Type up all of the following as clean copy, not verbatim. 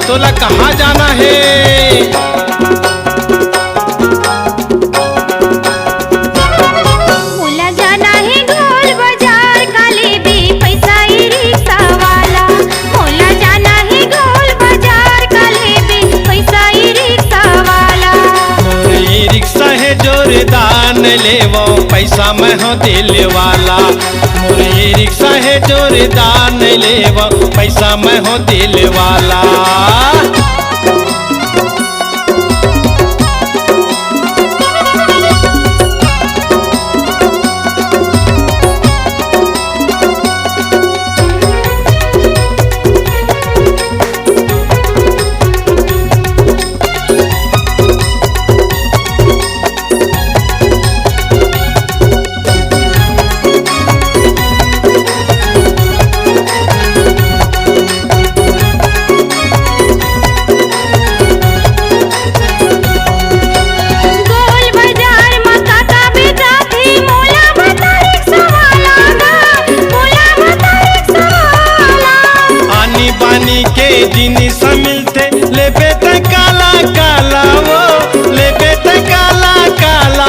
तोला कहाँ जाना है? मोला जाना है ढोल बाजार काले बे पैसा ई रिक्शा वाला। मोला जाना है ढोल बाजार काले बे पैसा ई रिक्शा वाला। मोर ई रिक्शा है जोरदार लेवो पैसा मैं हो दिल वाला। मोर ई रिक्शा है जोरदार लेवो पैसा मैं हो दिल वाला। जिनिस मिलते लेबे त काला काला वो लेबे त काला काला।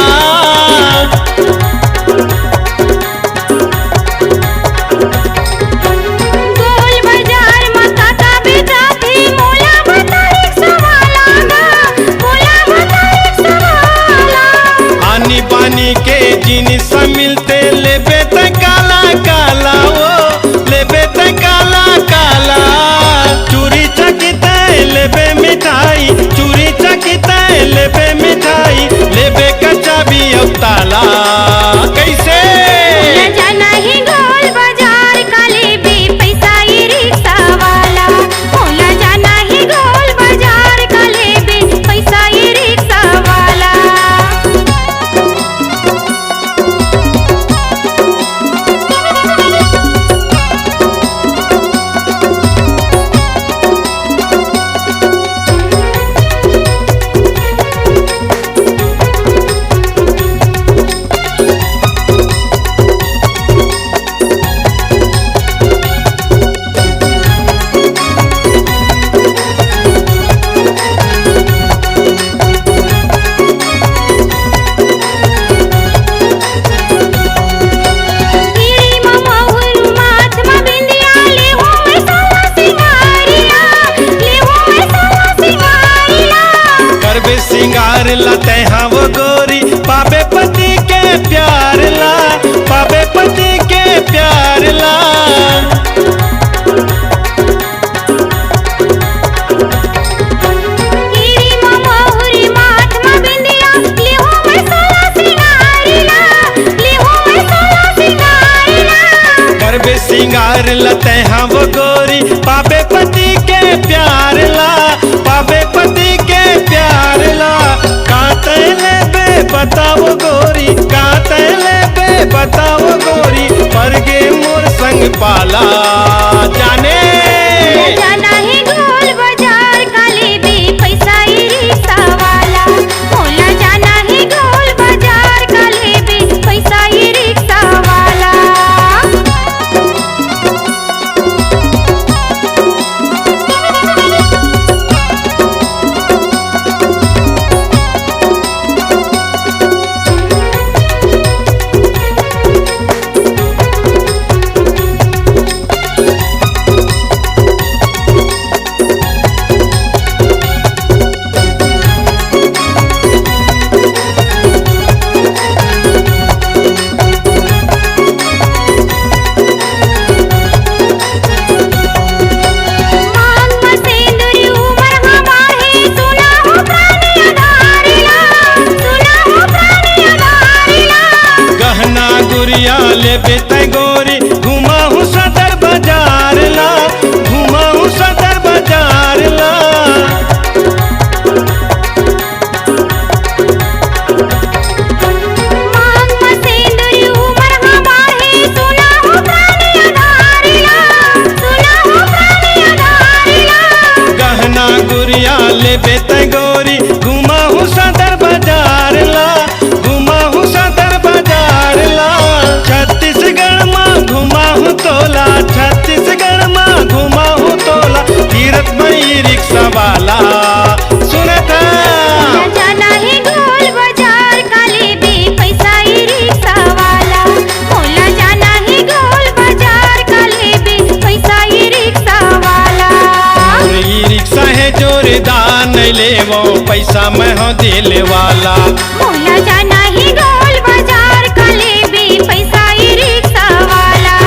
गोल बाजार में काका बेटा थी मोला बता रिक्शा वाला गा। मोला बता रिक्शा वाला। आनी बानी के जिनिस मिलते लेबे त काला काला वो लेबे त काला काला। चूरी चकित लेबे मिठाई चूरी चकित लेबे मिठाई लेबे कच्चा भी अब ताला। कैसे मोला जाना है ढोल बाजार काले बे पैसा ई रिक्शा वाला। मोला जाना है ढोल बाजार काले बे पैसा ई रिक्शा वाला। सिंगार लते हाँ वो गोरी पाबे पति के प्यार ला पाबे पति के प्यार ला। करबे सिंगार लते हाँ वो गोरी पाबे पति के प्यार ला पाबे पति के प्यार ला। काते लेबे बताओ गोरी काते लेबे बताओ गोरी पर गे मोर संग पाला जाने। जाना है ढोल बाजार काले बे पैसा ई रिक्शा वाला। मोला जाना है ढोल बाजार काले बे पैसा ई रिक्शा वाला। लेबे तै गोरी घुमाऊ सदर बाजार ला घुमाऊ सदर बाजार ला। मांग में ले वो पैसा मैं हो दिल वाला। मोला जाना ही गोल बाजार काले बे पैसा ई रिक्शा वाला।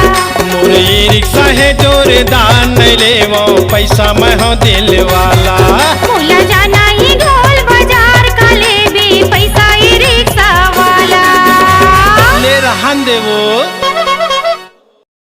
मोरे रिक्शा है जोरदार नहीं ले वो पैसा मैं हो दिल वाला।